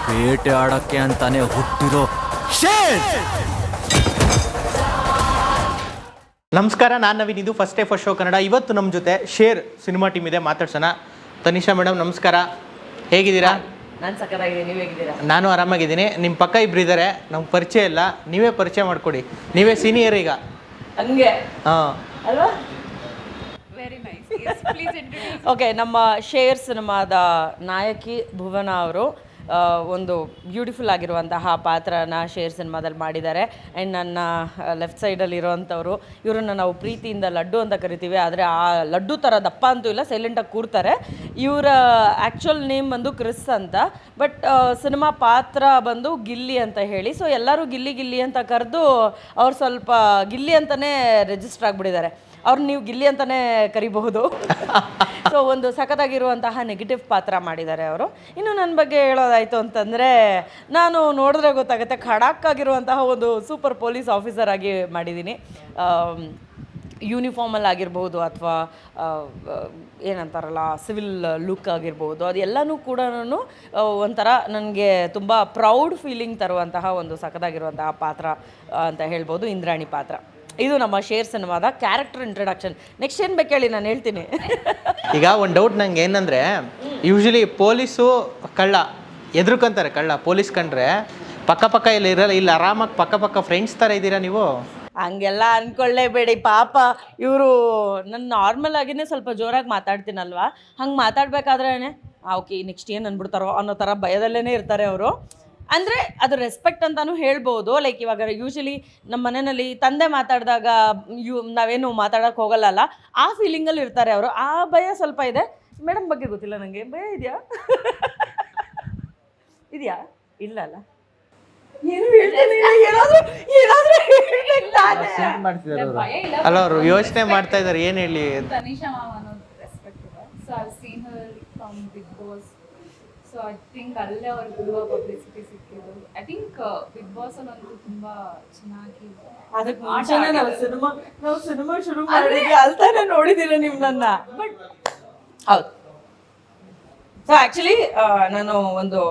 ಬೇಟೆ ಆಡಕ್ಕೆ ಅಂತಾನೆ ಹುಟ್ಟಿರೋ ಶೇರ್. ನಮಸ್ಕಾರ, ನಾನು ನವೀನ್. ಇದು first day first show Kannada. ಇವತ್ತು ನಮ್ಮ ಜೊತೆ ಶೇರ್ ಸಿನಿಮಾ ಟೀಮ್ ಇದೆ, ಮಾತಾಡ್ಸೋಣ. ತನಿಷಾ ಮೇಡಮ್ ನಮಸ್ಕಾರ, ಹೇಗಿದ್ದೀರಾ? ನಾನು ಸಕ್ಕತ್ತಾಗಿದ್ದೀನಿ, ನೀವು ಹೇಗಿದ್ದೀರಾ? ನಾನು ಆರಾಮಾಗಿದ್ದೀನಿ. ನಿಮ್ಮ ಪಕ್ಕ ಇಬ್ಬರು ಇದ್ದಾರೆ, ನಮ್ಗೆ ಪರಿಚಯ ಇಲ್ಲ, ನೀವೇ ಪರಿಚಯ ಮಾಡಿಕೊಡಿ. ನೀವೇ ಸೀನಿಯರ್ ಈಗ. ಹಂಗೆ ಹಾಂ ಅಲ್ವಾ? Very nice. Yes, please introduce. Okay, ನಮ್ಮ ಶೇರ್ ಸಿನಿಮಾದ ನಾಯಕಿ ಭುವನ ಅವರು ಒಂದು ಬ್ಯೂಟಿಫುಲ್ ಆಗಿರುವಂತಹ ಪಾತ್ರನ ಶೇರ್ ಸಿನಿಮಾದಲ್ಲಿ ಮಾಡಿದ್ದಾರೆ. ಆ್ಯಂಡ್ ನನ್ನ ಲೆಫ್ಟ್ ಸೈಡಲ್ಲಿ ಇರೋವಂಥವ್ರು, ಇವರನ್ನು ನಾವು ಪ್ರೀತಿಯಿಂದ ಲಡ್ಡು ಅಂತ ಕರಿತೀವಿ. ಆದರೆ ಆ ಲಡ್ಡು ಥರ ದಪ್ಪ ಅಂತೂ ಇಲ್ಲ, ಸೈಲೆಂಟಾಗಿ ಕೂರ್ತಾರೆ. ಇವರ ಆ್ಯಕ್ಚುಯಲ್ ನೇಮ್ ಬಂದು ಕ್ರಿಸ್ ಅಂತ, ಬಟ್ ಸಿನಿಮಾ ಪಾತ್ರ ಬಂದು ಗಿಲ್ಲಿ ಅಂತ ಹೇಳಿ. ಸೊ ಎಲ್ಲರೂ ಗಿಲ್ಲಿ ಗಿಲ್ಲಿ ಅಂತ ಕರೆದು ಅವ್ರು ಸ್ವಲ್ಪ ಗಿಲ್ಲಿ ಅಂತಲೇ ರಿಜಿಸ್ಟರ್ ಆಗಿಬಿಟ್ಟಿದ್ದಾರೆ. ಅವ್ರು ನೀವು ಗಿಲ್ಲಿ ಅಂತಲೇ ಕರಿಬಹುದು. ಸೊ ಒಂದು ಸಖತ್ತಾಗಿರುವಂತಹ ನೆಗೆಟಿವ್ ಪಾತ್ರ ಮಾಡಿದ್ದಾರೆ ಅವರು. ಇನ್ನು ನನ್ನ ಬಗ್ಗೆ ಹೇಳೋದಾಯಿತು ಅಂತಂದರೆ, ನಾನು ನೋಡಿದ್ರೆ ಗೊತ್ತಾಗುತ್ತೆ, ಖಡಕ್ ಆಗಿರುವಂತಹ ಒಂದು ಸೂಪರ್ ಪೊಲೀಸ್ ಆಫೀಸರ್ ಆಗಿ ಮಾಡಿದ್ದೀನಿ. ಯೂನಿಫಾರ್ಮಲ್ಲಿ ಆಗಿರ್ಬೋದು ಅಥವಾ ಏನಂತಾರಲ್ಲ ಸಿವಿಲ್ ಲುಕ್ ಆಗಿರ್ಬೋದು, ಅದೆಲ್ಲನೂ ಕೂಡ ಒಂಥರ ನನಗೆ ತುಂಬ ಪ್ರೌಡ್ ಫೀಲಿಂಗ್ ತರುವಂತಹ ಒಂದು ಸಖತ್ತಾಗಿರುವಂತಹ ಪಾತ್ರ ಅಂತ ಹೇಳ್ಬೋದು, ಇಂದ್ರಾಣಿ ಪಾತ್ರ. ಇದು ನಮ್ಮ ಶೇರ್ ಸಿನಿಮಾದ ಕ್ಯಾರೆಕ್ಟರ್ ಇಂಟ್ರಡಕ್ಷನ್. ನೆಕ್ಸ್ಟ್ ಏನು ಬೇಕು ಹೇಳಿ, ನಾನು ಹೇಳ್ತೀನಿ. ಈಗ ಒಂದು ಡೌಟ್ ನಂಗೆ ಏನಂದರೆ, ಯೂಶ್ವಲಿ ಪೊಲೀಸು ಕಳ್ಳ ಎದುರ್ಕೊಂತಾರೆ. ಕಳ್ಳ ಪೊಲೀಸ್ ಕಂಡ್ರೆ ಪಕ್ಕ ಇಲ್ಲಿ ಇರಲ್ಲ, ಇಲ್ಲಿ ಆರಾಮಾಗಿ ಪಕ್ಕ ಫ್ರೆಂಡ್ಸ್ ಥರ ಇದ್ದೀರಾ ನೀವು. ಹಂಗೆಲ್ಲ ಅಂದ್ಕೊಳ್ಳೇಬೇಡಿ, ಪಾಪ ಇವರು ನನ್ನ ನಾರ್ಮಲ್ ಆಗಿನೇ ಸ್ವಲ್ಪ ಜೋರಾಗಿ ಮಾತಾಡ್ತೀನಲ್ವ, ಹಂಗೆ ಮಾತಾಡಬೇಕಾದ್ರೇ ಓಕೆ ನೆಕ್ಸ್ಟ್ ಏನು ಅಂದ್ಬಿಡ್ತಾರೋ ಅನ್ನೋ ಥರ ಭಯದಲ್ಲೇ ಇರ್ತಾರೆ ಅವರು. ಅಂದರೆ ಅದು ರೆಸ್ಪೆಕ್ಟ್ ಅಂತಲೂ ಹೇಳ್ಬೋದು. ಲೈಕ್ ಇವಾಗ ಯೂಶ್ವಲಿ ನಮ್ಮ ಮನೆಯಲ್ಲಿ ತಂದೆ ಮಾತಾಡಿದಾಗ ನಾವೇನು ಮಾತಾಡೋಕ್ಕೆ ಹೋಗಲ್ಲ, ಆ ಫೀಲಿಂಗಲ್ಲಿ ಇರ್ತಾರೆ ಅವರು. ಆ ಭಯ ಸ್ವಲ್ಪ ಇದೆ. ಮೇಡಮ್ ಬಗ್ಗೆ ಗೊತ್ತಿಲ್ಲ ನನಗೆ, ಭಯ ಇದೆಯಾ? ಇದೆಯಾ? ಇಲ್ಲ ಅಲ್ಲ, ಏನು ಹೇಳ್ತೀನಿ, ಅಲ್ಲ, ಅವರು ಯೋಚನೆ ಮಾಡ್ತಾ ಇದ್ದಾರೆ ಏನು ಹೇಳಿ. ತನಿಷಾ ಮ್ಯಾಮ್ ಅನ್ನೋದು ರೆಸ್ಪೆಕ್ಟ್ ಇದೆ. So I seen her from Bigg Boss. So I think ಅಲ್ಲೇ ಅವ್ರಿಗೆ ತುಂಬ ಪಬ್ಲಿಸಿಟಿ ಸಿಕ್ಕಿದ್ದು. ಐ ಥಿಂಕ್ ಬಿಗ್ ಬಾಸ್ ಅಲ್ಲಂತೂ ತುಂಬ ಚೆನ್ನಾಗಿ ಅದಕ್ಕೆ ಮುಂಚೆನೇ ನಾವು ಸಿನಿಮಾ ಶುರು ಮಾಡಿದ್ವಿ, ಅಲ್ತಾನೆ ನೋಡಿದ್ದೀರ ನೀವು ನನ್ನ. ಬಟ್ ಹೌದು. ಸೊ ಆ್ಯಕ್ಚುಲಿ ನಾನು ಒಂದು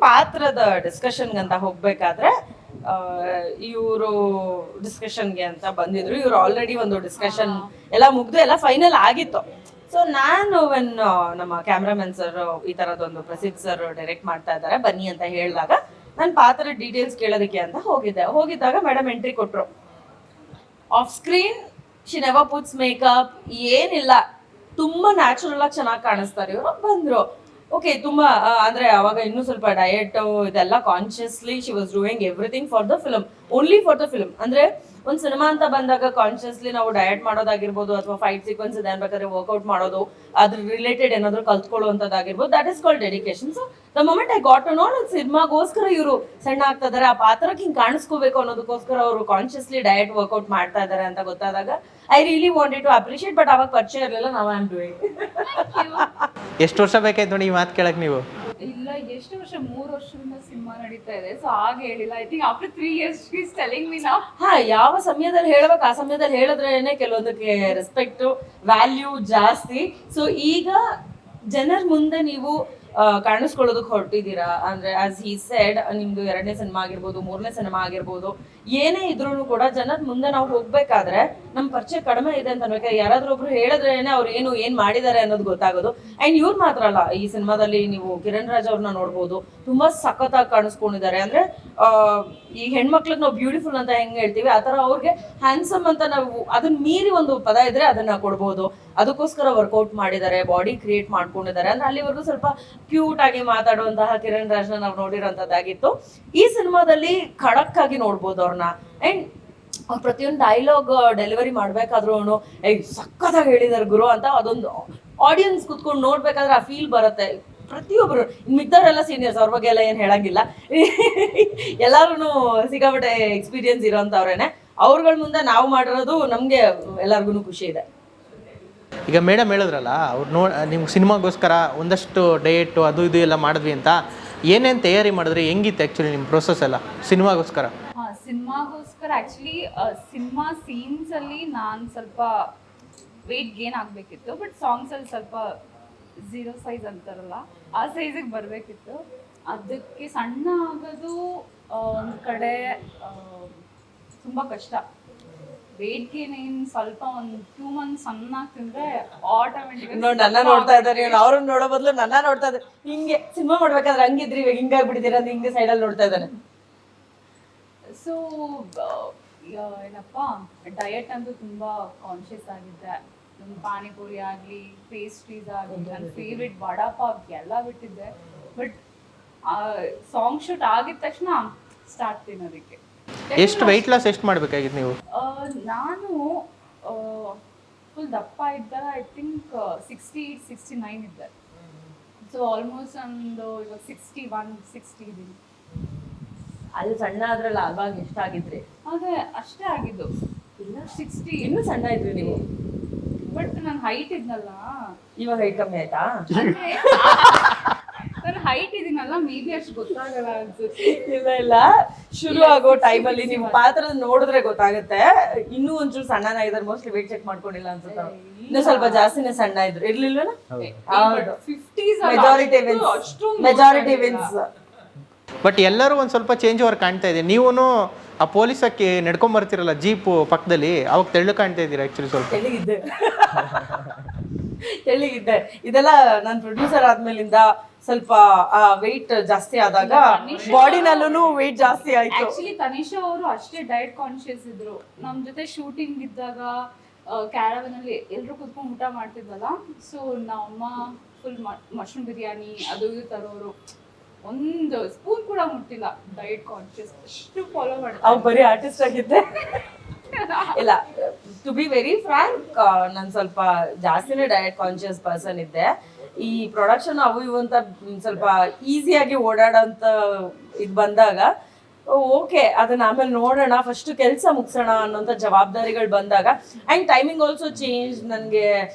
ಪಾತ್ರದ ಡಿಸ್ಕಷನ್ಗಂತ ಹೋಗಬೇಕಾದ್ರೆ ಇವರು ಡಿಸ್ಕಷನ್ಗೆ ಅಂತ ಬಂದಿದ್ರು. ಇವರು ಆಲ್ರೆಡಿ ಒಂದು ಡಿಸ್ಕಷನ್ ಎಲ್ಲ ಮುಗ್ದು ಎಲ್ಲ ಫೈನಲ್ ಆಗಿತ್ತು. ಸೊ ನಾನು ನಮ್ಮ ಕ್ಯಾಮ್ರಾಮನ್ ಸರ್ ಈ ಥರದೊಂದು ಪ್ರಸಿದ್ಧ ಸರ್ ಡೈರೆಕ್ಟ್ ಮಾಡ್ತಾ ಇದ್ದಾರೆ ಬನ್ನಿ ಅಂತ ಹೇಳಿದಾಗ, ನಾನು ಪಾತ್ರದ ಡೀಟೇಲ್ಸ್ ಕೇಳೋದಕ್ಕೆ ಅಂತ ಹೋಗಿದ್ದಾಗ ಮೇಡಮ್ ಎಂಟ್ರಿ ಕೊಟ್ಟರು. Off screen she never puts makeup, ಏನಿಲ್ಲ, ತುಂಬ ನ್ಯಾಚುರಲ್ ಆಗಿ ಚೆನ್ನಾಗಿ ಕಾಣಿಸ್ತಾರೆ ಇವರು. ಬಂದರು, ಓಕೆ, ತುಂಬ ಅಂದರೆ ಅವಾಗ ಇನ್ನೂ ಸ್ವಲ್ಪ ಡಯಟ್ ಇದೆಲ್ಲ consciously she was doing everything for the film, only for the film. ಅಂದರೆ ಒಂದು ಸಿನಿಮಾ ಅಂತ ಬಂದಾಗ ಕಾನ್ಷಿಯಸ್ಲಿ ನಾವು ಡಯಟ್ ಮಾಡೋದಾಗಿರ್ಬೋದು ಅಥವಾ ಫೈಟ್ ಸೀಕ್ವೆನ್ಸ್ ಇದೆ ಅನ್ಬೇಕಾದ್ರೆ ವರ್ಕೌಟ್ ಮಾಡೋದು, ಅದ್ರ ರಿಲೇಟೆಡ್ ಏನಾದರೂ ಕಲ್ತ್ಕೊಳ್ಳುವಂಥದ್ದಾಗಿರ್ಬೋದು, that is called dedication. So the moment I got to know ಸಿನಿಮಾಗೋಸ್ಕರ ಇವರು ಸಣ್ಣ ಆಗ್ತಾ ಇದ್ದಾರೆ, ಆ ಪಾತ್ರಕ್ಕೆ ಹಿಂಗೆ ಕಾಣಿಸ್ಕೋಬೇಕು ಅನ್ನೋದಕ್ಕೋಸ್ಕರ ಅವರು ಕಾನ್ಷಿಯಸ್ಲಿ ಡಯಟ್ ವರ್ಕೌಟ್ ಮಾಡ್ತಾ ಇದ್ದಾರೆ ಅಂತ ಗೊತ್ತಾದಾಗ I really wanted to appreciate. But ಅವಾಗ ಪರಿಚಯ ಇರಲಿಲ್ಲ, ನಾವು ಐ ಆಮ್ ಡೂಯಿಂಗ್. ಎಷ್ಟು ವರ್ಷ ಬೇಕಾಯ್ತು ನೋಡಿ ಈ ಮಾತು ಕೇಳಕ್ಕೆ ನೀವು? ಇಲ್ಲ, ಎಷ್ಟು ವರ್ಷ, 3 ವರ್ಷದಿಂದ ಸಿನಿಮಾ ನಡೀತಾ ಇದೆ. ಸೊ ಆಗ ಹೇಳಿಲ್ಲ. I think after 3 years she is telling me now. ಯಾವ ಸಮಯದಲ್ಲಿ ಹೇಳ್ಬೇಕು ಆ ಸಮಯದಲ್ಲಿ ಹೇಳಿದ್ರೇನೆ ಕೆಲವೊಂದಕ್ಕೆ ರೆಸ್ಪೆಕ್ಟ್ ವ್ಯಾಲ್ಯೂ ಜಾಸ್ತಿ. ಸೊ ಈಗ ಜನರ ಮುಂದೆ ನೀವು ಕಾಣಿಸ್ಕೊಳ್ಳೋದಕ್ಕೆ ಹೊರಟಿದ್ದೀರಾ ಅಂದರೆ, ಆಸ್ ಹಿ ಸೆಡ್, ನಿಮ್ದು 2ನೇ ಸಿನಿಮಾ ಆಗಿರ್ಬೋದು, 3ನೇ ಸಿನಿಮಾ ಆಗಿರ್ಬೋದು, ಏನೇ ಇದ್ರೂ ಕೂಡ ಜನದ ಮುಂದೆ ನಾವು ಹೋಗ್ಬೇಕಾದ್ರೆ ನಮ್ಮ ಪರಿಚಯ ಕಡಿಮೆ ಇದೆ ಅಂತ ಅನ್ಬೇಕು. ಯಾರಾದ್ರೂ ಒಬ್ರು ಹೇಳಿದ್ರೇನೆ ಅವ್ರು ಏನು ಮಾಡಿದ್ದಾರೆ ಅನ್ನೋದು ಗೊತ್ತಾಗೋದು. ಆ್ಯಂಡ್ ಇವ್ರು ಮಾತ್ರ ಅಲ್ಲ, ಈ ಸಿನಿಮಾದಲ್ಲಿ ನೀವು ಕಿರಣ್ ರಾಜ್ ಅವ್ರನ್ನ ನೋಡ್ಬೋದು, ತುಂಬಾ ಸಖತ್ತಾಗಿ ಕಾಣಿಸ್ಕೊಂಡಿದ್ದಾರೆ. ಅಂದ್ರೆ ಈ ಹೆಣ್ಮಕ್ಳಿಗೆ ನಾವು ಬ್ಯೂಟಿಫುಲ್ ಅಂತ ಹೆಂಗ್ ಹೇಳ್ತೀವಿ, ಆ ಥರ ಅವ್ರಿಗೆ ಹ್ಯಾಂಡ್ಸಮ್ ಅಂತ ನಾವು ಅದನ್ನ ಮೀರಿ ಒಂದು ಪದ ಇದ್ರೆ ಅದನ್ನ ಕೊಡ್ಬೋದು. ಅದಕ್ಕೋಸ್ಕರ ವರ್ಕೌಟ್ ಮಾಡಿದ್ದಾರೆ, ಬಾಡಿ ಕ್ರಿಯೇಟ್ ಮಾಡ್ಕೊಂಡಿದ್ದಾರೆ. ಅಂದ್ರೆ ಅಲ್ಲಿವರೆಗೂ ಸ್ವಲ್ಪ ಕ್ಯೂಟ್ ಆಗಿ ಮಾತಾಡುವಂತಹ ಕಿರಣ್ ರಾಜ್ನ ನಾವು ನೋಡಿರೋಂಥದ್ದಾಗಿತ್ತು. ಈ ಸಿನಿಮಾದಲ್ಲಿ ಖಡಕ್ ಆಗಿ ನೋಡ್ಬೋದು ಅವ್ರನ್ನ. ಅಂಡ್ ಪ್ರತಿಯೊಂದು ಡೈಲಾಗ್ ಡೆಲಿವರಿ ಮಾಡ್ಬೇಕಾದ್ರೂ ಸಖತ್ತಾಗಿ ಹೇಳಿದಾರೆ ಗುರು ಅಂತ ಅದೊಂದು ಆಡಿಯನ್ಸ್ ಕುತ್ಕೊಂಡು ನೋಡ್ಬೇಕಾದ್ರೆ ಆ ಫೀಲ್ ಬರುತ್ತೆ. ಪ್ರತಿಯೊಬ್ಬರು ಮಿಗ್ದವರೆಲ್ಲ ಸೀನಿಯರ್ಸ್, ಅವ್ರ ಬಗ್ಗೆ ಎಲ್ಲ ಏನು ಹೇಳಂಗಿಲ್ಲ, ಎಲ್ಲರೂ ಸಿಕ್ಕಾಪಟ್ಟೆ ಎಕ್ಸ್ಪೀರಿಯನ್ಸ್ ಇರೋಂಥವ್ರೇನೆ. ಅವ್ರಗಳ ಮುಂದೆ ನಾವು ಮಾಡಿರೋದು ನಮಗೆ ಎಲ್ಲರಿಗೂ ಖುಷಿ ಇದೆ. ಈಗ ಮೇಡಮ್ ಹೇಳಿದ್ರಲ್ಲ, ಅವ್ರು ನಿಮ್ಗೆ ಸಿನಿಮಾಗೋಸ್ಕರ ಒಂದಷ್ಟು ಡಯೆಟ್ಟು ಅದು ಇದು ಎಲ್ಲ ಮಾಡಿದ್ವಿ ಅಂತ, ಏನೇನು ತಯಾರಿ ಮಾಡಿದ್ರಿ, ಹೆಂಗಿತ್ತು ಆ್ಯಕ್ಚುಲಿ ನಿಮ್ಮ ಪ್ರೊಸೆಸ್ ಎಲ್ಲ ಸಿನಿಮಾಗೋಸ್ಕರ? ಸಿನಿಮಾಗೋಸ್ಕರ ಆ್ಯಕ್ಚುಲಿ ಸಿನಿಮಾ ಸೀನ್ಸಲ್ಲಿ ನಾನು ಸ್ವಲ್ಪ ವೆಯ್ಟ್ ಗೇನ್ ಆಗಬೇಕಿತ್ತು. ಬಟ್ ಸಾಂಗ್ಸಲ್ಲಿ ಸ್ವಲ್ಪ 0 ಸೈಜ್ ಅಂತಾರಲ್ಲ, ಆ ಸೈಜಿಗೆ ಬರಬೇಕಿತ್ತು. ಅದಕ್ಕೆ ಸಣ್ಣ ಆಗೋದು ಒಂದು ಕಡೆ ತುಂಬ ಕಷ್ಟ. ವೇಟ್ ಗೇನ್ ಏನು ಸ್ವಲ್ಪ ಒಂದು 2 months ಸಣ್ಣ ತಿಂದ್ರೆ ಆಟೋಮೆಟಿಕ್ ನೋಡಿ ನನ್ನ ನೋಡ್ತಾ ಇದ್ದಾರೆ, ಅವ್ರನ್ನ ನೋಡೋ ಬದಲು ನನ್ನ ನೋಡ್ತಾ ಇದ್ದಾರೆ. ಹಿಂಗೆ ಸಿನಿಮಾ ಮಾಡ್ಬೇಕಾದ್ರೆ ಹಂಗಿದ್ರಿ, ಇವಾಗ ಹಿಂಗಾಗ್ಬಿಟ್ಟಿದ್ದೀರ ಅಂತ ಹಿಂಗೆ ಸೈಡಲ್ಲಿ ನೋಡ್ತಾ ಇದ್ದಾನೆ. ಸೊ ಏನಪ್ಪ ಡಯಟ್ ಅಂತೂ ತುಂಬ ಕಾನ್ಷಿಯಸ್ ಆಗಿದ್ದೆ. ಒಂದು ಪಾನಿಪುರಿ ಆಗಲಿ, ಪೇಸ್ಟ್ರೀಸ್ ಆಗಲಿ, ನನ್ನ ಫೇವ್ರೆಟ್ ವಡಾಪಾವ್ ಎಲ್ಲ ಬಿಟ್ಟಿದ್ದೆ. ಬಟ್ ಸಾಂಗ್ ಶೂಟ್ ಆಗಿದ ತಕ್ಷಣ ಸ್ಟಾರ್ಟ್ ತಿನ್ನೋದಕ್ಕೆ. ಎಷ್ಟು ವೆಯ್ಟ್ ಲಾಸ್ ಎಷ್ಟು ಮಾಡಬೇಕಾಗಿತ್ತು ನೀವು? ನಾನು ಫುಲ್ ದಪ್ಪ ಇದ್ದಾಗ ಐ ಥಿಂಕ್ 68-69 ಇದ್ದೆ. ಸೊ ಆಲ್ಮೋಸ್ಟ್ ಒಂದು ಇವಾಗ 61-60 ಇದ್ದೀನಿ. ಅಲ್ಲಿ ಸಣ್ಣ ಆದ್ರಲ್ಲ, ಅವಾಗ ಎಷ್ಟಾಗಿದ್ರಿ? ಅದೇ ಅಷ್ಟೇ ಆಗಿದ್ದು, ಇಲ್ಲ 60. ಇನ್ನೂ ಸಣ್ಣ ಇದ್ರಿ ನೀವು. ಬಟ್ ನನ್ನ ಹೈಟ್ ಇದ್ನಲ್ಲ, ಇವಾಗ ಹೈಟ್ ಕಮ್ಮಿ ಆಯ್ತಾ? ನನ್ನ ಹೈಟ್ ಇದೀನಲ್ಲ, ಮೇ ಬಿ ಅಷ್ಟು ಗೊತ್ತಾಗಲ್ಲ ಅನ್ಸುತ್ತೆ. ಇಲ್ಲ ಶುರು ಆಗೋ ಟೈಮಲ್ಲಿ ನೀವು ಪಾತ್ರ ನೋಡಿದ್ರೆ ಗೊತ್ತಾಗುತ್ತೆ. ಇನ್ನೂ ಒಂಚೂರು ಸಣ್ಣನಾಗಿದ್ದಾರೆ, ಮೋಸ್ಟ್ಲಿ ವೇಟ್ ಚೆಕ್ ಮಾಡ್ಕೊಂಡಿಲ್ಲ ಅನ್ಸುತ್ತೆ. ಇನ್ನೂ ಸ್ವಲ್ಪ ಜಾಸ್ತಿನೇ ಸಣ್ಣ ಇದ್ರು, ಇರ್ಲಿಲ್ವನ? ಹೌದು, 50s ಮೆಜಾರಿಟಿ ವಿನ್ಸ್. ಬಟ್ ಎಲ್ಲರೂ ಒಂದು ಸ್ವಲ್ಪ ಚೇಂಜ್ ಓವರ್ ಕಾಣ್ತಾ ಇದೆ. ನೀವು ಆ ಪೊಲೀಸಕ್ಕೆ ನಡ್ಕೊಂಡ್ ಬರ್ತಿರಲ್ಲ ಜೀಪು ಪಕ್ಕದಲ್ಲಿ, ಅವಾಗ ತೆಳ್ಳು ಕಾಣ್ತಾ ಇದ್ದೀರಾ ಆಕ್ಚುಲಿ ಸ್ವಲ್ಪ. ತೆಳ್ಳಿಗಿದ್ದೆ. ಇದೆಲ್ಲ ನಾನು ಪ್ರೊಡ್ಯೂಸರ್ ಆದ್ಮೇಲಿಂದ ಸ್ವಲ್ಪ ವೆಯ್ಟ್ ಜಾಸ್ತಿ ಆದಾಗ ಬಾಡಿನಲ್ಲೂ ವೆಯ್ಟ್ ಜಾಸ್ತಿ ಆಯ್ತು. ಆಕ್ಚುಲಿ ತನಿಷಾ ಅವರು ಅಷ್ಟೇ ಡಯಟ್ ಕಾನ್ಶಿಯಸ್ ಇದ್ರು. ನಮ್ ಜೊತೆ ಶೂಟಿಂಗ್ ಇದ್ದಾಗ ಕ್ಯಾರವನ್ ಅಲ್ಲಿ ಎಲ್ರು ಕುತ್ಕೊಂಡು ಊಟ ಮಾಡ್ತಿದ್ವಲ್ಲ, ಸೊ ನಮ್ಮಮ್ಮ ಫುಲ್ ಮಶ್ರೂಮ್ ಬಿರಿಯಾನಿ ಅದು ಇದು ತರೋರು, ಒಂದು ಸ್ಪೂನ್ ಕೂಡ ಮುಟ್ಟಿಲ್ಲ. ಡಯಟ್ ಕಾನ್ಶಿಯಸ್ ಅಷ್ಟು ಫಾಲೋ ಮಾಡ್ತಾರೆ. ಅವ್ ಬರೀ ಆರ್ಟಿಸ್ಟ್ ಆಗಿದ್ದೆ. ಇಲ್ಲ, ಟು ಬಿ ವೆರಿ ಫ್ರಾಂಕ್, ನಾನು ಸ್ವಲ್ಪ ಜಾಸ್ತಿನೇ ಡಯಟ್ ಕಾನ್ಶಿಯಸ್ ಪರ್ಸನ್ ಇದ್ದೆ. ಈ ಪ್ರೊಡಕ್ಷನ್ ಅವು ಇವು ಅಂತ ಸ್ವಲ್ಪ ಈಸಿಯಾಗಿ ಓಡಾಡೋಂಥ ಇದು ಬಂದಾಗ ಓಕೆ ಅದನ್ನ ಆಮೇಲೆ ನೋಡೋಣ, ಫಸ್ಟ್ ಕೆಲಸ ಮುಗಿಸೋಣ ಅನ್ನೋಂಥ ಜವಾಬ್ದಾರಿಗಳು ಬಂದಾಗ, ಆ್ಯಂಡ್ ಟೈಮಿಂಗ್ ಆಲ್ಸೋ ಚೇಂಜ್. ನನಗೆ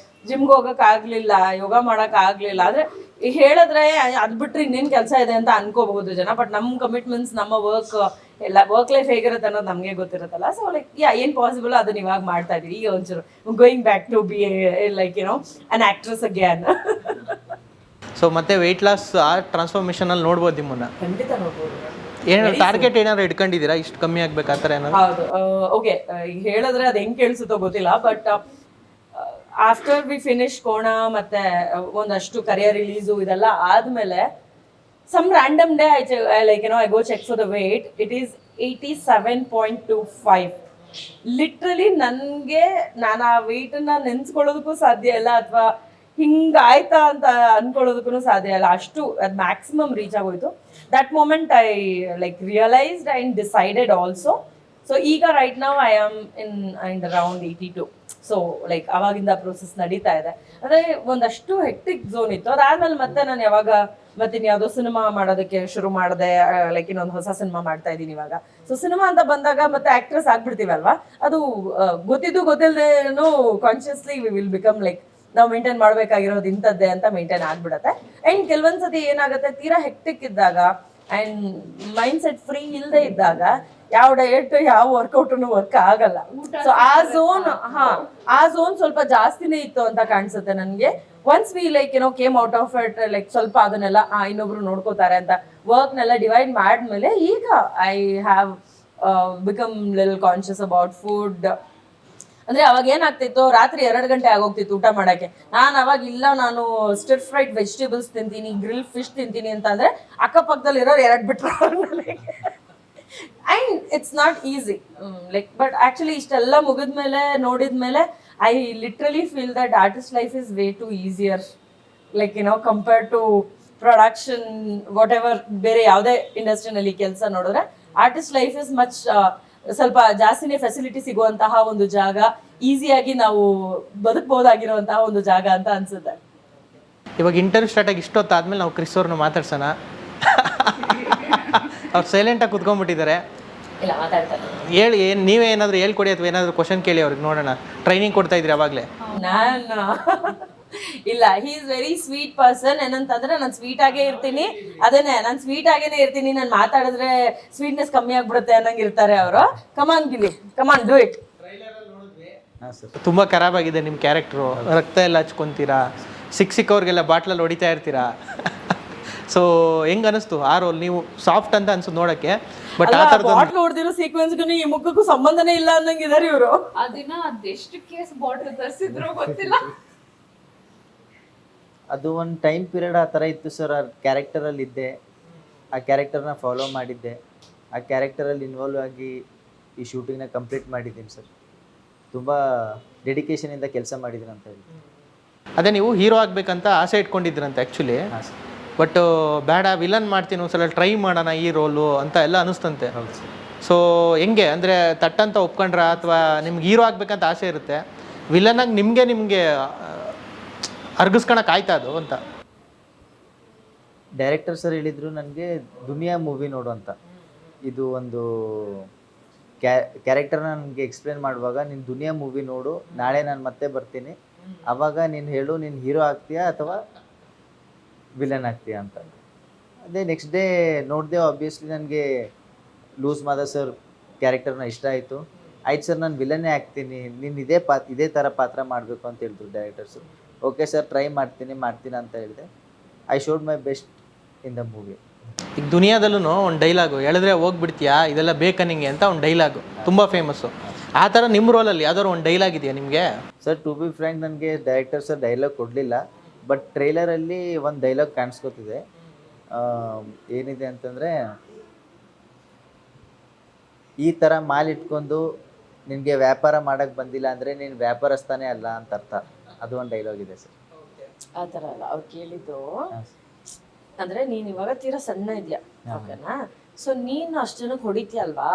ಜಿಮ್ಗೆ ಹೋಗೋಕ್ಕಾಗಲಿಲ್ಲ, ಯೋಗ ಮಾಡೋಕ್ಕಾಗಲಿಲ್ಲ. ಆದರೆ ಹೇಳಿದ್ರೆ ಅದು ಬಿಟ್ಟರೆ ಇನ್ನೇನು ಕೆಲಸ ಇದೆ ಅಂತ ಅನ್ಕೋಬಹುದು ಜನ. ಬಟ್ ನಮ್ಮ ಕಮಿಟ್ಮೆಂಟ್ಸ್, ನಮ್ಮ ವರ್ಕ್ ಲೈಫ್ ಹೇಗಿರುತ್ತೆ ಅನ್ನೋದು ನಮಗೆ ಗೊತ್ತಿರುತ್ತಲ್ಲ. ಸೊ ಲೈಕ್ ಏನು ಪಾಸಿಬಲ್ ಅದನ್ನ ಇವಾಗ ಮಾಡ್ತಾ ಇದೀವಿ. ಈಗ ಒಂಚೂರು going back to be like an actress again. So ಮತ್ತೆ ವೆಯ್ಟ್ ಲಾಸ್ ಆ ಟ್ರಾನ್ಸ್ಫಾರ್ಮೇಷನಲ್ಲಿ ನೋಡ್ಬೋದು ನಿಮ್ಮನ್ನ. ಖಂಡಿತ ನೋಡ್ಬೋದು. ಏನಾದ್ರು ಟಾರ್ಗೆಟ್ ಏನಾದ್ರು ಇಟ್ಕೊಂಡಿದ್ದೀರಾ ಇಷ್ಟು ಕಮ್ಮಿ ಆಗ್ಬೇಕು ಆ ಥರ ಏನಾದ್ರು? ಹೌದು, ಓಕೆ. ಈಗ ಹೇಳಿದ್ರೆ ಅದು ಹೆಂಗೆ ಕೇಳಿಸುತ್ತೋ ಗೊತ್ತಿಲ್ಲ. ಬಟ್ ಆಫ್ಟರ್ ವಿ ಫಿನಿಶ್ ಕೋಣ ಮತ್ತೆ ಒಂದಷ್ಟು ಕರಿಯರ್ ರಿಲೀಸು ಇದೆಲ್ಲ ಆದಮೇಲೆ some random day I go check for the weight. It is 87.25. Literally ನನಗೆ ನಾನು ಆ ವೆಯ್ಟನ್ನ ನೆನ್ಸ್ಕೊಳ್ಳೋದಕ್ಕೂ ಸಾಧ್ಯ ಇಲ್ಲ, ಅಥವಾ ಹಿಂಗಾಯ್ತಾ ಅಂತ ಅನ್ಕೊಳ್ಳೋದಕ್ಕೂ ಸಾಧ್ಯ ಇಲ್ಲ. ಅಷ್ಟು ಅದು ಮ್ಯಾಕ್ಸಿಮಮ್ ರೀಚ್ ಆಗೋಯ್ತು. That moment I realised and decided also. So ಈಗ right now I am in around 82. So ಅವಾಗಿಂದ ಪ್ರೋಸೆಸ್ ನಡೀತಾ ಇದೆ. ಅಂದರೆ ಒಂದಷ್ಟು ಹೆಕ್ಟಿಕ್ ಝೋನ್ ಇತ್ತು. ಅದಾದ್ಮೇಲೆ ಮತ್ತೆ ನಾನು ಯಾವಾಗ ಯಾವುದೋ ಸಿನಿಮಾ ಮಾಡೋದಕ್ಕೆ ಶುರು ಮಾಡಿದೆ. ಇನ್ನೊಂದು ಹೊಸ ಸಿನಿಮಾ ಮಾಡ್ತಾ ಇದ್ದೀನಿ ಇವಾಗ. ಸೊ ಸಿನಿಮಾ ಅಂತ ಬಂದಾಗ ಮತ್ತೆ ಆಕ್ಟ್ರೆಸ್ ಆಗ್ಬಿಡ್ತೀವಲ್ವಾ, ಅದು ಗೊತ್ತಿಲ್ಲದೇನೋ ಕಾನ್ಶಿಯಸ್ಲಿ ವಿ ವಿಲ್ ಬಿಕಮ್ ನಾವು ಮೇಂಟೈನ್ ಮಾಡ್ಬೇಕಾಗಿರೋದು ಇಂಥದ್ದೇ ಅಂತ ಮೇಂಟೈನ್ ಆಗ್ಬಿಡತ್ತೆ. ಆ್ಯಂಡ್ ಕೆಲವೊಂದ್ಸತಿ ಏನಾಗುತ್ತೆ, ತೀರಾ ಹೆಕ್ಟಿಕ್ ಇದ್ದಾಗ ಆ್ಯಂಡ್ ಮೈಂಡ್ ಸೆಟ್ ಫ್ರೀ ಇಲ್ಲದೆ ಇದ್ದಾಗ ಯಾವ ಡಯಟ್ ಯಾವ ವರ್ಕೌಟು ವರ್ಕ್ ಆಗಲ್ಲ. ಸೊ ಆ ಝೋನ್ ಸ್ವಲ್ಪ ಜಾಸ್ತಿನೇ ಇತ್ತು ಅಂತ ಕಾಣಿಸುತ್ತೆ ನನಗೆ. Once we came out of it, ಸ್ವಲ್ಪ ಅದನ್ನೆಲ್ಲ ಇನ್ನೊಬ್ರು ನೋಡ್ಕೋತಾರೆ ಅಂತ ವರ್ಕ್ನೆಲ್ಲ ಡಿವೈಡ್ ಮಾಡಿದ್ಮೇಲೆ ಈಗ I have become little conscious about food. ಅಂದ್ರೆ ಅವಾಗ ಏನಾಗ್ತಿತ್ತು, ರಾತ್ರಿ 2 ಗಂಟೆ ಆಗೋಗ್ತಿತ್ತು ಊಟ ಮಾಡಕ್ಕೆ. ಅವಾಗ ಇಲ್ಲ, ನಾನು ಸ್ಟಿರ್ ಫ್ರೈಡ್ ವೆಜಿಟೇಬಲ್ಸ್ ತಿಂತೀನಿ, ಗ್ರಿಲ್ ಫಿಶ್ ತಿಂತೀನಿ ಅಂತ ಅಂದ್ರೆ ಅಕ್ಕಪಕ್ಕದಲ್ಲಿ ಇರೋರು 2 ಬಿಟ್ರು. And it's not easy but actually ಇಷ್ಟೆಲ್ಲ ಮುಗಿದ್ಮೇಲೆ ನೋಡಿದ್ಮೇಲೆ I literally feel that artist life is way too easier compare to production whatever. ಬೇರೆ ಯಾವುದೇ ಇಂಡಸ್ಟ್ರಿನಲ್ಲಿ ಕೆಲಸ ನೋಡಿದ್ರೆ ಆರ್ಟಿಸ್ಟ್ ಲೈಫ್ ಇಸ್ ಮಚ್ ಸ್ವಲ್ಪ ಜಾಸ್ತಿನೇ ಫೆಸಿಲಿಟಿ ಸಿಗುವಂತಹ ಒಂದು ಜಾಗ, ಈಸಿಯಾಗಿ ನಾವು ಬದುಕಬಹುದಾಗಿರುವಂತಹ ಒಂದು ಜಾಗ ಅಂತ ಅನ್ಸುತ್ತೆ. ಇವಾಗ ಇಂಟರ್ವ್ಯೂ ಸ್ಟಾರ್ಟ್ ಆಗಿ ಇಷ್ಟೊತ್ತಾದ್ಮೇಲೆ ನಾವು ಕ್ರಿಸ್ ಅವ್ರನ್ನ ಮಾತಾಡ್ಸೋಣ. ಅವ್ರು ಸೈಲೆಂಟಾಗಿ ಕುತ್ಕೊಂಡ್ಬಿಟ್ಟಿದ್ದಾರೆ. ಇಲ್ಲ, ಮಾತಾಡ್ತಾರೆ. ಹೇಳಿ, ನೀವೇ ಏನಾದರೂ ಹೇಳ್ಕೊಡಿ ಅಥವಾ ಏನಾದರೂ ಕ್ವಶನ್ ಕೇಳಿ ಅವ್ರಿಗೆ, ನೋಡೋಣ. ಟ್ರೈನಿಂಗ್ ಕೊಡ್ತಾ ಇದ್ರಿ ಅವಾಗಲೇ? ನಾನು ಇಲ್ಲ, he is very sweet person. ಏನಂತಂದ್ರೆ ನಾನು ಸ್ವೀಟ್ ಆಗೇ ಇರ್ತೀನಿ, ಅದೇನೆ ನಾನು ಸ್ವೀಟ್ ಆಗೇನೆ ಇರ್ತೀನಿ. ನಾನು ಮಾತಾಡಿದ್ರೆ ಸ್ವೀಟ್ನೆಸ್ ಕಮ್ಮಿ ಆಗ್ಬಿಡುತ್ತೆ ಅನ್ನಂಗೆ ಇರ್ತಾರೆ ಅವರು. ಕಮಾನ್ ಗಿಲಿ, ಕಮಾನ್ ಡೂ ಇಟ್. ತುಂಬ ಖರಾಬಾಗಿದೆ ನಿಮ್ಮ ಕ್ಯಾರೆಕ್ಟ್ರು. ರಕ್ತ ಎಲ್ಲ ಹಚ್ಕೊತೀರಾ, ಸಿಕ್ಕವ್ರಿಗೆಲ್ಲ ಬಾಟ್ಲಲ್ಲಿ ಹೊಡಿತಾ ಇರ್ತೀರಾ. ಸೊ ಹೆಂಗ್ ಅನಿಸ್ತು ಆ ರೋಲ್? ನೀವು ಸಾಫ್ಟ್ ಅಂತ ಅನ್ಸುತ್ತೆ ನೋಡಕ್ಕೆ, ಬಟ್ ಆ ಥರದ್ದು ಬಾಟ್ಲ್ ಹೊಡೆದಿರೋ ಸೀಕ್ವೆನ್ಸ್ಗೂ ಈ ಮುಖಕ್ಕೂ ಸಂಬಂಧನೇ ಇಲ್ಲ ಅನ್ನಂಗಿದಾರೆ ಇವರು. ಆ ದಿನ ಅದೆಷ್ಟು ಕೇಸ್ ಬಾಟಲ್ ತರಿಸಿದ್ರು ಗೊತ್ತಿಲ್ಲ. ಅದು ಒಂದು ಟೈಮ್ ಪೀರಿಯಡ್ ಆ ಥರ ಇತ್ತು ಸರ್. ಆ ಕ್ಯಾರೆಕ್ಟರಲ್ಲಿ ಇದ್ದೆ, ಆ ಕ್ಯಾರೆಕ್ಟರ್ನ ಫಾಲೋ ಮಾಡಿದ್ದೆ, ಆ ಕ್ಯಾರೆಕ್ಟರಲ್ಲಿ ಇನ್ವಾಲ್ವ್ ಆಗಿ ಈ ಶೂಟಿಂಗ್ನ ಕಂಪ್ಲೀಟ್ ಮಾಡಿದ್ದೀನಿ ಸರ್. ತುಂಬ ಡೆಡಿಕೇಶನಿಂದ ಕೆಲಸ ಮಾಡಿದ್ದೀನಿ ಅಂತ ಹೇಳಿ. ಅದೇ ನೀವು ಹೀರೋ ಆಗ್ಬೇಕಂತ ಆಸೆ ಇಟ್ಕೊಂಡಿದ್ರಂತೆ ಆ್ಯಕ್ಚುಲಿ, ಹಾಂ ಸರ್. ಬಟ್ ಬೇಡ ವಿಲನ್ ಮಾಡ್ತೀನಿ ಒಂದ್ಸಲ ಟ್ರೈ ಮಾಡೋಣ ಈ ರೋಲು ಅಂತ ಎಲ್ಲ ಅನಿಸ್ತಂತೆ. ಹೌದು ಸರ್. ಸೊ ಹೆಂಗೆ ಅಂದರೆ ತಟ್ಟಂತ ಒಪ್ಕೊಂಡ್ರ ಅಥವಾ ನಿಮ್ಗೆ ಹೀರೋ ಆಗ್ಬೇಕಂತ ಆಸೆ ಇರುತ್ತೆ, ವಿಲನಾಗಿ ನಿಮಗೆ ಅರ್ಗಿಸ್ಕೊಳಕ್ಕೆ ಆಯ್ತಾ ಅದು ಅಂತ? ಡೈರೆಕ್ಟರ್ ಸರ್ ಹೇಳಿದರು ನನಗೆ ದುನಿಯಾ ಮೂವಿ ನೋಡು ಅಂತ. ಇದು ಒಂದು ಕ್ಯಾರೆಕ್ಟರ್ನ ನನಗೆ ಎಕ್ಸ್ಪ್ಲೇನ್ ಮಾಡುವಾಗ, ನೀನು ದುನಿಯಾ ಮೂವಿ ನೋಡು, ನಾಳೆ ನಾನು ಮತ್ತೆ ಬರ್ತೀನಿ, ಆವಾಗ ನೀನು ಹೇಳು ನೀನು ಹೀರೋ ಆಗ್ತೀಯಾ ಅಥವಾ ವಿಲನ್ ಆಗ್ತೀಯಾ ಅಂತ. ಅದೇ ನೆಕ್ಸ್ಟ್ ಡೇ ನೋಡಿದೆ. ಆಬ್ವಿಯಸ್ಲಿ ನನಗೆ ಲೂಸ್ ಮಾದ ಸರ್ ಕ್ಯಾರೆಕ್ಟರ್ನ ಇಷ್ಟ ಆಯಿತು. ಆಯ್ತು ಸರ್ ನಾನು ವಿಲನ್ನೇ ಆಗ್ತೀನಿ, ನೀನು ಇದೇ ಥರ ಪಾತ್ರ ಮಾಡಬೇಕು ಅಂತ ಹೇಳಿದ್ರು ಡೈರೆಕ್ಟರ್ಸು. ಓಕೆ ಸರ್ ಟ್ರೈ ಮಾಡ್ತೀನಿ ಅಂತ ಹೇಳಿದೆ. I showed my best in the movie. ಈಗ ದುನಿಯಾದಲ್ಲೂ ಒಂದು ಡೈಲಾಗು ಹೇಳಿದ್ರೆ ಹೋಗ್ಬಿಡ್ತೀಯಾ ಇದೆಲ್ಲ ಬೇಕಾ ನಿಂಗೆ ಅಂತ ಒಂದು ಡೈಲಾಗು ತುಂಬ ಫೇಮಸ್ಸು. ಆ ಥರ ನಿಮ್ಮ ರೋಲಲ್ಲಿ ಯಾವ್ದಾದ್ರು ಒಂದು ಡೈಲಾಗ್ ಇದೆಯಾ ನಿಮಗೆ? ಸರ್ ಟು ಬಿ ಫ್ರ್ಯಾಂಕ್ ನನಗೆ ಡೈರೆಕ್ಟರ್ ಸರ್ ಡೈಲಾಗ್ ಕೊಡಲಿಲ್ಲ, ಬಟ್ ಟ್ರೈಲರಲ್ಲಿ ಒಂದು ಡೈಲಾಗ್ ಕಾಣಿಸ್ಕೊತಿದೆ. ಏನಿದೆ ಅಂತಂದರೆ, ಈ ಥರ ಮಾಲ್ ಇಟ್ಕೊಂಡು ನಿನಗೆ ವ್ಯಾಪಾರ ಮಾಡೋಕ್ಕೆ ಬಂದಿಲ್ಲ ಅಂದರೆ ನೀನು ವ್ಯಾಪಾರಸ್ಥಾನೇ ಅಲ್ಲ ಅಂತ ಅರ್ಥ. ಅದು ಒಂದು ಡೈಲಾಗ್ ಇದೆ ಸರ್. ಆ ಥರ ಅಲ್ಲ ಅವ್ರು ಕೇಳಿದ್ದು. ಅಂದ್ರೆ ನೀನ್ ಇವಾಗ ತೀರಾ ಸಣ್ಣ ಇದ್ಯಾ, ಓಕೆನಾ? ಸೊ ನೀನು ಅಷ್ಟು ಜನಕ್ಕೆ ಹೊಡಿತೀಯಲ್ವಾ,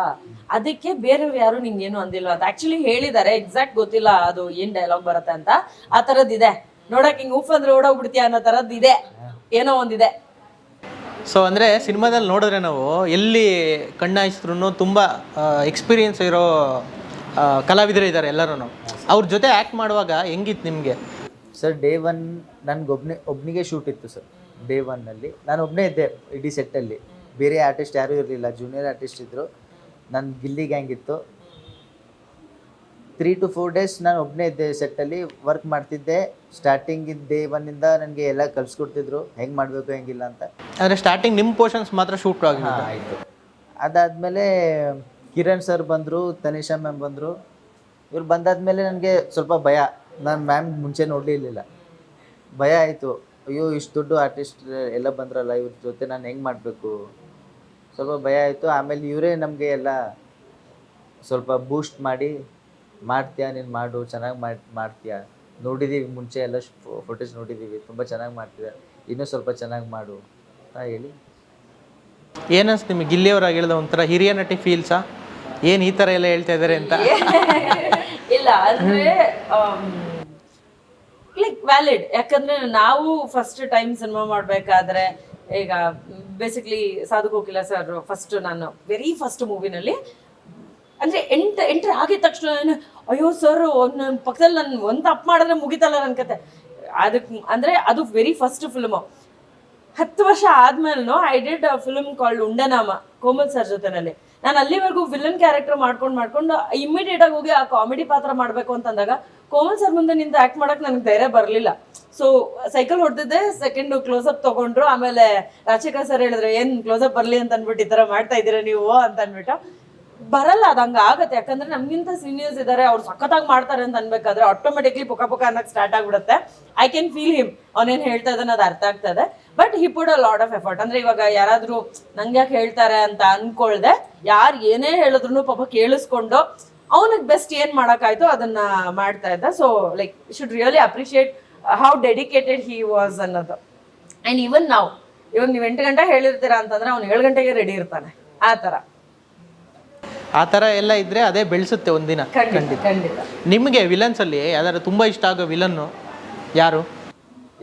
ಅದಕ್ಕೆ ಬೇರೆಯವ್ರು ಯಾರು ನಿಂಗೇನು ಅಂದಿಲ್ಲ ಅಂತ ಆಕ್ಚುಲಿ ಹೇಳಿದ್ದಾರೆ. ಎಕ್ಸಾಕ್ಟ್ ಗೊತ್ತಿಲ್ಲ ಅದು ಏನ್ ಡೈಲಾಗ್ ಬರುತ್ತೆ ಅಂತ. ಆ ಥರದ್ದಿದೆ ನೋಡಕ್ ಹಿಂಗ್ ಉಫ್ ಅಂದ್ರೆ ಓಡೋಗ್ಬಿಡ್ತೀಯ ಅನ್ನೋ ಥರದ್ದು ಇದೆ, ಏನೋ ಒಂದಿದೆ. ಸೊ ಅಂದರೆ ಸಿನಿಮಾದಲ್ಲಿ ನೋಡಿದ್ರೆ ನಾವು ಎಲ್ಲಿ ಕಣ್ಣಾಯಿಸಿದ್ರು ತುಂಬ ಎಕ್ಸ್ಪೀರಿಯನ್ಸ್ ಇರೋ ಕಲಾವಿದರು ಇದ್ದಾರೆ ಎಲ್ಲರೂ. ಅವ್ರ ಜೊತೆ ಆ್ಯಕ್ಟ್ ಮಾಡುವಾಗ ಹೆಂಗಿತ್ತು ನಿಮಗೆ? ಸರ್ ಡೇ ಒನ್ ಒಬ್ಬನಿಗೆ ಶೂಟ್ ಇತ್ತು ಸರ್. ಡೇ ಒನ್ನಲ್ಲಿ ನಾನು ಒಬ್ಬನೇ ಇದ್ದೆ ಇಡೀ ಸೆಟ್ಟಲ್ಲಿ, ಬೇರೆ ಆರ್ಟಿಸ್ಟ್ ಯಾರೂ ಇರಲಿಲ್ಲ, ಜೂನಿಯರ್ ಆರ್ಟಿಸ್ಟ್ ಇದ್ದರು. ನನ್ನ ಗಿಲ್ಲಿ ಗ್ಯಾಂಗ್ ಇತ್ತು. 3 to 4 days ನಾನು ಒಬ್ಬನೇ ಇದ್ದೆ ಸೆಟ್ಟಲ್ಲಿ, ವರ್ಕ್ ಮಾಡ್ತಿದ್ದೆ. ಸ್ಟಾರ್ಟಿಂಗ್ ಡೇ ಒನ್ನಿಂದ ನನಗೆ ಎಲ್ಲ ಕಲಿಸ್ಕೊಡ್ತಿದ್ರು ಹೆಂಗೆ ಮಾಡಬೇಕು ಹೆಂಗಿಲ್ಲ ಅಂತ. ಅಂದರೆ ಸ್ಟಾರ್ಟಿಂಗ್ ನಿಮ್ಮ ಪೋರ್ಷನ್ಸ್ ಮಾತ್ರ ಶೂಟ್ ಆಗಿದೆ. ಆಯಿತು. ಅದಾದಮೇಲೆ ಕಿರಣ್ ಸರ್ ಬಂದರು, ತನಿಷಾ ಮ್ಯಾಮ್ ಬಂದರು. ಇವ್ರು ಬಂದಾದಮೇಲೆ ನನಗೆ ಸ್ವಲ್ಪ ಭಯ. ನಾನು ಮ್ಯಾಮ್ ಮುಂಚೆ ನೋಡಲಿಲ್ಲ, ಭಯ ಆಯಿತು. ಅಯ್ಯೋ ಇಷ್ಟು ದೊಡ್ಡ ಆರ್ಟಿಸ್ಟ್ ಎಲ್ಲ ಬಂದ್ರಲ್ಲ, ಇವ್ರ ಜೊತೆ ನಾನು ಹೆಂಗೆ ಮಾಡಬೇಕು, ಸ್ವಲ್ಪ ಭಯ ಆಯಿತು. ಆಮೇಲೆ ಇವರೇ ನಮಗೆ ಎಲ್ಲ ಸ್ವಲ್ಪ ಬೂಸ್ಟ್ ಮಾಡಿ, ಮಾಡ್ತೀಯಾ ನೀನು ಮಾಡು, ಚೆನ್ನಾಗಿ ಮಾಡ್ತೀಯಾ, ನೋಡಿದ್ದೀವಿ ಮುಂಚೆ ಎಲ್ಲ ಫೋಟೋಸ್ ನೋಡಿದ್ದೀವಿ, ತುಂಬ ಚೆನ್ನಾಗಿ ಮಾಡ್ತೀಯ, ಇನ್ನೂ ಸ್ವಲ್ಪ ಚೆನ್ನಾಗಿ ಮಾಡು ಅಂತ ಹೇಳಿ. ಏನನ್ಸ್ ನಿಮಗೆ ಗಿಲ್ಲಿಯವ್ರಾಗಿ ಹೇಳಿದ ಒಂಥರ ಹಿರಿಯ ನಟಿ ಫೀಲ್ಸಾ? ಏನು ಈ ಥರ ಎಲ್ಲ ಹೇಳ್ತಾ ಇದ್ದಾರೆ ಅಂತ? ಇಲ್ಲ ಅಂದ್ರೆ ಲೈಕ್ ವ್ಯಾಲಿಡ್. ಯಾಕಂದ್ರೆ ನಾವು ಫಸ್ಟ್ ಟೈಮ್ ಸಿನಿಮಾ ಮಾಡ್ಬೇಕಾದ್ರೆ, ಈಗ basically Sadhu Kokila sir first, ನಾನು ವೆರಿ ಫಸ್ಟ್ ಮೂವಿನಲ್ಲಿ ಅಂದ್ರೆ ಎಂಟ್ರ್ ಆಗಿದ ತಕ್ಷಣ ಅಯ್ಯೋ ಸರ್ ನನ್ನ ಪಕ್ಕದಲ್ಲಿ ನಾನು ಒಂದು ತಪ್ಪು ಮಾಡಿದ್ರೆ ಮುಗಿತಲ್ಲ ನನ್ನ ಕತೆ. ಅದಕ್ಕೆ ಅಂದ್ರೆ ಅದು ವೆರಿ ಫಸ್ಟ್ ಫಿಲ್ಮು. 10 ವರ್ಷ ಆದ್ಮೇಲೆ I did film called Undanama Komal sir ಜೊತೆನಲ್ಲಿ. ನಾನು ಅಲ್ಲಿವರೆಗೂ ವಿಲನ್ ಕ್ಯಾರೆಕ್ಟರ್ ಮಾಡ್ಕೊಂಡು ಇಮಿಡಿಯೇಟ್ ಆಗಿ ಹೋಗಿ ಆ ಕಾಮಿಡಿ ಪಾತ್ರ ಮಾಡಬೇಕು ಅಂತಂದಾಗ ಕೋಮಲ್ ಸರ್ ಮುಂದೆ ನಿಂತು ಆಕ್ಟ್ ಮಾಡಕ್ ನನಗೆ ಧೈರ್ಯ ಬರಲಿಲ್ಲ. ಸೊ ಸೈಕಲ್ ಹೊಡೆದಿದ್ದೆ, ಸೆಕೆಂಡ್ ಕ್ಲೋಸಪ್ ತಗೊಂಡ್ರು. ಆಮೇಲೆ ರಾಜಶೇಖರ್ ಸರ್ ಹೇಳಿದ್ರು ಏನ್ ಕ್ಲೋಸಪ್ ಬರಲಿ ಅಂತ ಅಂದ್ಬಿಟ್ಟು ಈ ಥರ ಮಾಡ್ತಾ ಇದ್ದೀರಾ ನೀವು ಅಂತ ಅಂದ್ಬಿಟ್ಟು. ಬರಲ್ಲ, ಅದು ಹಂಗೆ ಆಗತ್ತೆ. ಯಾಕಂದ್ರೆ ನಮ್ಗಿಂತ ಸೀನಿಯರ್ಸ್ ಇದ್ದಾರೆ, ಅವ್ರು ಸಖತ್ತಾಗಿ ಮಾಡ್ತಾರೆ ಅಂತ ಅನ್ಬೇಕಾದ್ರೆ ಆಟೋಮೆಟಿಕ್ಲಿ ಪುಕ್ಕ ಅನ್ನೋಕೆ ಸ್ಟಾರ್ಟ್ ಆಗ್ಬಿಡುತ್ತೆ. ಐ ಕ್ಯಾನ್ ಫೀಲ್ ಹಿಮ್, ಅವನೇನು ಹೇಳ್ತಾ ಇದ್ದಾನೆ ಅದು ಅರ್ಥ ಆಗ್ತದೆ. But he put a lot of effort. ಅಂದ್ರೆ ಇವಾಗ ಯಾರಾದ್ರೂ ನಂಗೆ ಯಾಕೆ ಹೇಳ್ತಾರೆ ಅಂತ ಅನ್ಕೊಳ್ದೆ, ಯಾರು ಏನೇ ಹೇಳಿದ್ರು ಪಾಪ ಕೇಳಿಸ್ಕೊಂಡು ಅವನಿಗೆ ಬೆಸ್ಟ್ ಏನ್ ಮಾಡೋಕ್ಕಾಯ್ತು ಅದನ್ನ ಮಾಡ್ತಾ ಇದ್ದ. So like should really appreciate how dedicated he was ಅನ್ನೋದು. ಆ್ಯಂಡ್ ಈವನ್ ನಾವು ಇವಾಗ ನೀವು 8 ಗಂಟೆ ಹೇಳಿರ್ತೀರಾ ಅಂತಂದ್ರೆ ಅವ್ನು 7 ಗಂಟೆಗೆ ರೆಡಿ ಇರ್ತಾನೆ. ಆ ಥರ ಎಲ್ಲ ಇದ್ದರೆ ಅದೇ ಬೆಳೆಸುತ್ತೆ ಒಂದಿನ. ಖಂಡಿತ. ನಿಮಗೆ ವಿಲನ್ಸಲ್ಲಿ ಯಾವ್ದಾದ್ರು ತುಂಬ ಇಷ್ಟ ಆಗೋ ವಿಲನ್ನು ಯಾರು?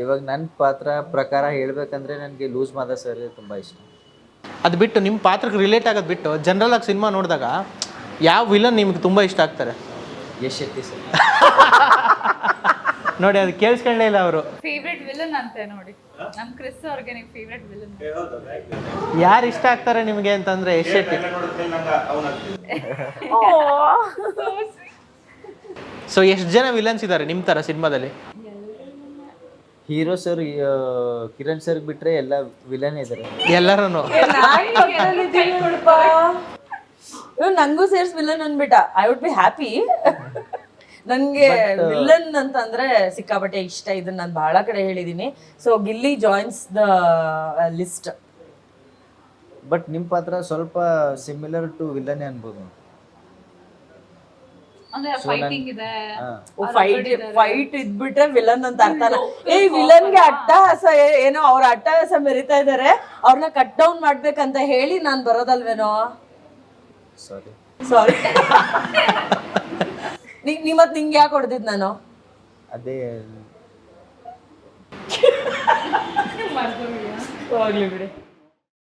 ಇವಾಗ ನನ್ನ ಪಾತ್ರ ಪ್ರಕಾರ ಹೇಳ್ಬೇಕಂದ್ರೆ ನನಗೆ ಲೂಸ್ ಮಾದ ಸರ್ ತುಂಬ ಇಷ್ಟ. ಅದು ಬಿಟ್ಟು ನಿಮ್ಮ ಪಾತ್ರಕ್ಕೆ ರಿಲೇಟ್ ಆಗೋದು ಬಿಟ್ಟು ಜನರಲ್ ಆಗಿ ಸಿನಿಮಾ ನೋಡಿದಾಗ ಯಾವ ವಿಲನ್ ನಿಮ್ಗೆ ತುಂಬ ಇಷ್ಟ ಆಗ್ತಾರೆ? ಯಶ್ ಶೆಟ್ಟಿ ಸರ್. ನೋಡಿ ಅದು ಕೇಳಿಸ್ಕೊಳ್ಳೇ ಇಲ್ಲ ಅವರು. ಫೇವ್ರೆಟ್ ವಿಲನ್ ಅಂತೆ ನೋಡಿ, ನಮ್ಮ ಕ್ರಿಸ್ ಅವ್ರಿಗೆ ಫೇವ್ರೆಟ್ ವಿಲನ್ ಯಾರು ಇಷ್ಟ ಆಗ್ತಾರೆ ನಿಮಗೆ ಅಂತಂದ್ರೆ ಯಶ್ ಶೆಟ್ಟಿ. ಸೊ ಎಷ್ಟು ಜನ ವಿಲನ್ಸ್ ಇದ್ದಾರೆ ನಿಮ್ಮ ಥರ ಸಿನಿಮಾದಲ್ಲಿ? ಹೀರೋ ಸರ್ ಕಿರಣ್ ಸರ್ ಬಿಟ್ರೆ ಎಲ್ಲ ವಿಲನ್ ಇದ್ದಾರೆ. ಎಲ್ಲರೂ ನಂಗೂ ಸೇರ್ಸ್ ವಿಲನ್ ಅನ್ಬಿಟ್ಟ. I would be happy. ನನ್ಗೆ ವಿಲನ್ ಅಂತಂದ್ರೆ ಸಿಕ್ಕಾಪಟ್ಟೆ ಇಷ್ಟ. ಇದನ್ನ ನಾನು ಬಹಳ ಕಡೆ ಹೇಳಿದೀನಿ. So Gilli joins the list. But ನಿಮ್ಮ ಪಾತ್ರ ಸ್ವಲ್ಪ ಸಿಮಿಲರ್ ಟು ವಿಲನ್ ಅನ್ಬೋದು. ಅಂದ್ರೆ ಫೈಟಿಂಗ್ ಇದೆ, ಫೈಟ್ ಇದ್ಬಿಟ್ರೆ ವಿಲನ್ ಅಂತ ಅರ್ಥನ. ವಿಲನ್ಗೆ ಅಟ್ಟಹಾಸ ಏನೋ ಅವ್ರ ಅಟ್ಟಹಾಸ ಮೆರಿತಾ ಇದಾರೆ, ಅವ್ರನ್ನ ಕಟ್ ಡೌನ್ ಮಾಡ್ಬೇಕಂತ ಹೇಳಿ ನಾನ್ ಬರೋದಲ್ವೇನೋ. ಸಾರಿ ನಿಮ್ಮತ್ ನಿಂಗೆ ಯಾಕೆ ಹೊಡೆದಿದ್ ನಾನು? ಅದೇ ಹೋಗ್ಲಿ ಬಿಡಿ.